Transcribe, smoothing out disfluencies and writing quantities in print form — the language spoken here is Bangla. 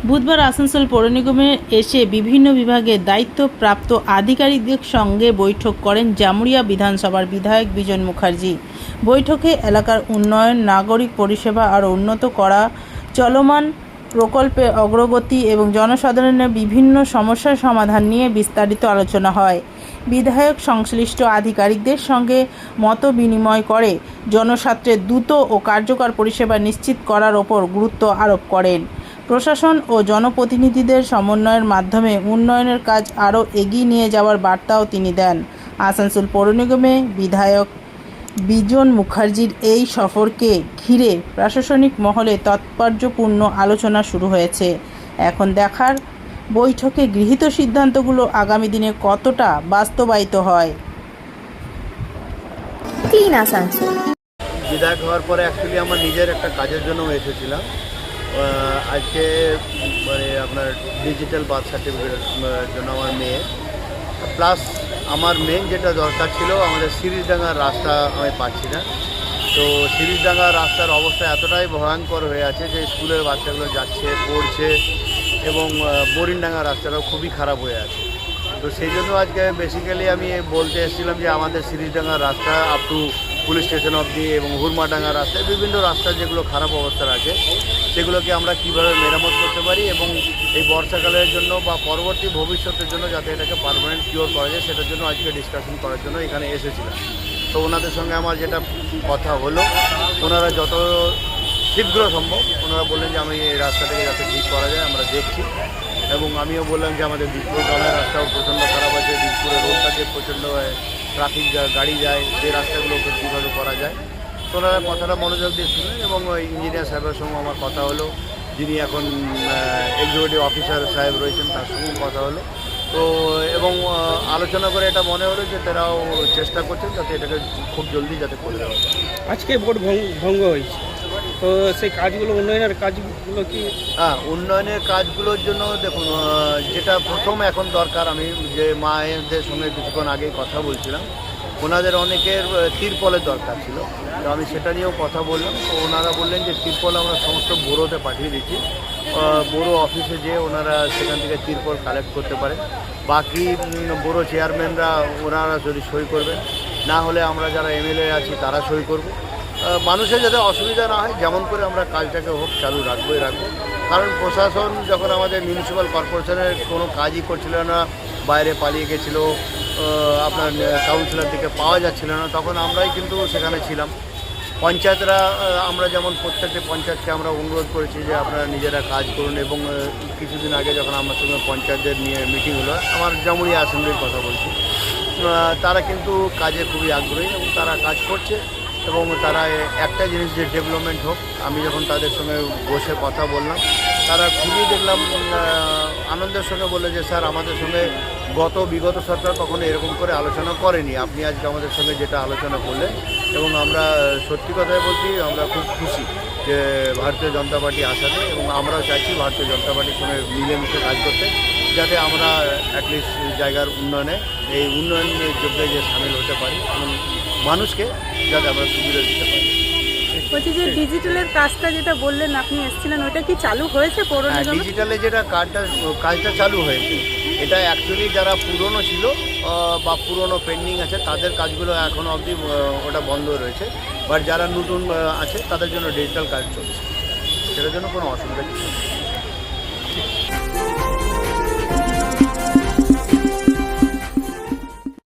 বুধবার আসানসোল পৌর নিগমে এসে বিভিন্ন বিভাগের দায়িত্বপ্রাপ্ত আধিকারিকদের সঙ্গে বৈঠক করেন জামুরিয়া বিধানসভার বিধায়ক বিজন মুখার্জি। বৈঠকে এলাকার উন্নয়ন, নাগরিক পরিষেবা আরও উন্নত করা, চলমান প্রকল্পের অগ্রগতি এবং জনসাধারণের বিভিন্ন সমস্যার সমাধান নিয়ে বিস্তারিত আলোচনা হয়। বিধায়ক সংশ্লিষ্ট আধিকারিকদের সঙ্গে মত বিনিময় করে জনস্বার্থে দ্রুত ও কার্যকর পরিষেবা নিশ্চিত করার ওপর গুরুত্ব আরোপ করেন। প্রশাসন ও জনপ্রতিনিধিদের সমন্বয়ের মাধ্যমে উন্নয়নের কাজ আরও এগিয়ে নিয়ে যাওয়ার বার্তাও তিনি দেন। আসানসোল পৌর নিগমে বিধায়ক বিজন মুখার্জির এই সফরকে ঘিরে প্রশাসনিক মহলে তাৎপর্যপূর্ণ আলোচনা শুরু হয়েছে। এখন দেখার বৈঠকে গৃহীত সিদ্ধান্তগুলো আগামী দিনে কতটা বাস্তবায়িত হয়। ক্লিন আসানসোল বিধায়ক হওয়ার পরে অ্যাকচুয়ালি আমার নিজের একটা কাজের জন্য এসেছিলাম। আজকে মানে আপনার ডিজিটাল বার্থ সার্টিফিকেটের জন্য আমার মেয়ে, প্লাস আমার মেন যেটা দরকার ছিল আমাদের সিরিজডাঙ্গার রাস্তা আমি পাচ্ছি না। তো সিরিজডাঙ্গার রাস্তার অবস্থা এতটাই ভয়ঙ্কর হয়ে আছে যে স্কুলের বাচ্চাগুলো যাচ্ছে, পড়ছে, এবং বোরিনডাঙ্গার রাস্তাটাও খুবই খারাপ হয়ে আছে। তো সেই জন্য আজকে বেসিক্যালি আমি বলতে এসেছিলাম যে আমাদের সিরিজডাঙ্গার রাস্তা আপ টু পুলিশ স্টেশন অবধি এবং হুরমাডাঙ্গা রাস্তায় বিভিন্ন রাস্তা যেগুলো খারাপ অবস্থার আছে সেগুলোকে আমরা কীভাবে মেরামত করতে পারি এবং এই বর্ষাকালের জন্য বা পরবর্তী ভবিষ্যতের জন্য যাতে এটাকে পার্মানেন্ট কিওর করা যায় সেটার জন্য আজকে ডিসকাশন করার জন্য এখানে এসেছিলাম। তো ওনাদের সঙ্গে আমার যেটা কথা হলো, ওনারা যত শীঘ্র সম্ভব ওনারা বললেন যে আমি এই রাস্তাটাকে যাতে ঠিক করা যায় আমরা দেখছি, এবং আমিও বললাম যে আমাদের দিকপুর গ্রামের রাস্তাও প্রচণ্ড খারাপ আছে, দিকপুরের রোডটা যে প্রচণ্ড ট্রাফিক গাড়ি যায় সেই রাস্তাগুলোকে কীভাবে করা যায়। তো ওনারা কথাটা মনোযোগ দিয়ে শুনলেন এবং ওই ইঞ্জিনিয়ার সাহেবের সঙ্গে আমার কথা হলো, যিনি এখন এক্সিকিউটিভ অফিসার সাহেব রয়েছেন তার সঙ্গেও কথা হলো। তো এবং আলোচনা করে এটা মনে হলো যে তারাও চেষ্টা করছেন যাতে এটাকে খুব জলদি যাতে করে দেওয়া যায়। আজকে ভোট ভঙ্গ হয়েছে, তো সেই কাজগুলো উন্নয়নের কাজগুলো কি? উন্নয়নের কাজগুলোর জন্য দেখুন, যেটা প্রথম এখন দরকার, আমি যে মায়েদের সঙ্গে কিছুক্ষণ আগেই কথা বলছিলাম, ওনাদের অনেকের তিরপলের দরকার ছিল। তো আমি সেটা নিয়েও কথা বললাম। তো ওনারা বললেন যে তিরপল আমরা সমস্ত বোরোতে পাঠিয়ে দিচ্ছি, বোরো অফিসে যেয়ে ওনারা সেখান থেকে তিরপল কালেক্ট করতে পারেন। বাকি বোরো চেয়ারম্যানরা ওনারা যদি সই করবেন, না হলে আমরা যারা এমএলএ আছি তারা সই করব। মানুষের যাতে অসুবিধা না হয় যেমন করে আমরা কাজটাকে হোক চালু রাখবো। কারণ প্রশাসন যখন আমাদের মিউনিসিপ্যাল কর্পোরেশনের কোনো কাজই করছিল না, বাইরে পালিয়ে গেছিলো, আপনার কাউন্সিলর থেকে পাওয়া যাচ্ছিল না, তখন আমরাই কিন্তু সেখানে ছিলাম। পঞ্চায়েতরা আমরা যেমন প্রত্যেকটি পঞ্চায়েতকে আমরা অনুরোধ করেছি যে আপনারা নিজেরা কাজ করুন, এবং কিছুদিন আগে যখন আমার সঙ্গে পঞ্চায়েতদের নিয়ে মিটিং হলো, আমার জামুরিয়া অ্যাসেম্বলির কথা বলছি, তারা কিন্তু কাজে খুবই আগ্রহী এবং তারা কাজ করছে এবং তারা একটা জিনিস যে ডেভেলপমেন্ট হোক। আমি যখন তাদের সঙ্গে বসে কথা বললাম, তারা খুবই দেখলাম আনন্দের সঙ্গে বললে যে স্যার আমাদের সঙ্গে বিগত সরকার কখনো এরকম করে আলোচনা করেনি, আপনি আজকে আমাদের সঙ্গে যেটা আলোচনা করলেন, এবং আমরা সত্যি কথাই বলছি আমরা খুব খুশি যে ভারতীয় জনতা পার্টি আসাতে, এবং আমরাও চাইছি ভারতীয় জনতা পার্টির সঙ্গে মিলেমিশে কাজ করতে, যাতে আমরা অ্যাটলিস্ট জায়গার উন্নয়নে এই উন্নয়নের যোগ্যে যে সামিল হতে পারি এবং মানুষকে যাতে আমরা সুবিধা দিতে পারি। বলছি যে ডিজিটালের কাজটা যেটা বললেন আপনি এসেছিলেন, ওটা কি চালু হয়েছে পৌর নিগমে? ডিজিটালে যেটা কাজটা চালু হয়েছে, এটা অ্যাকচুয়ালি যারা পুরনো ছিল বা পুরনো পেন্ডিং আছে তাদের কাজগুলো এখনও অবধি ওটা বন্ধ রয়েছে, বাট যারা নতুন আছে তাদের জন্য ডিজিটাল কাজ চলছে, সেটার জন্য কোনো অসুবিধা কিছু নেই।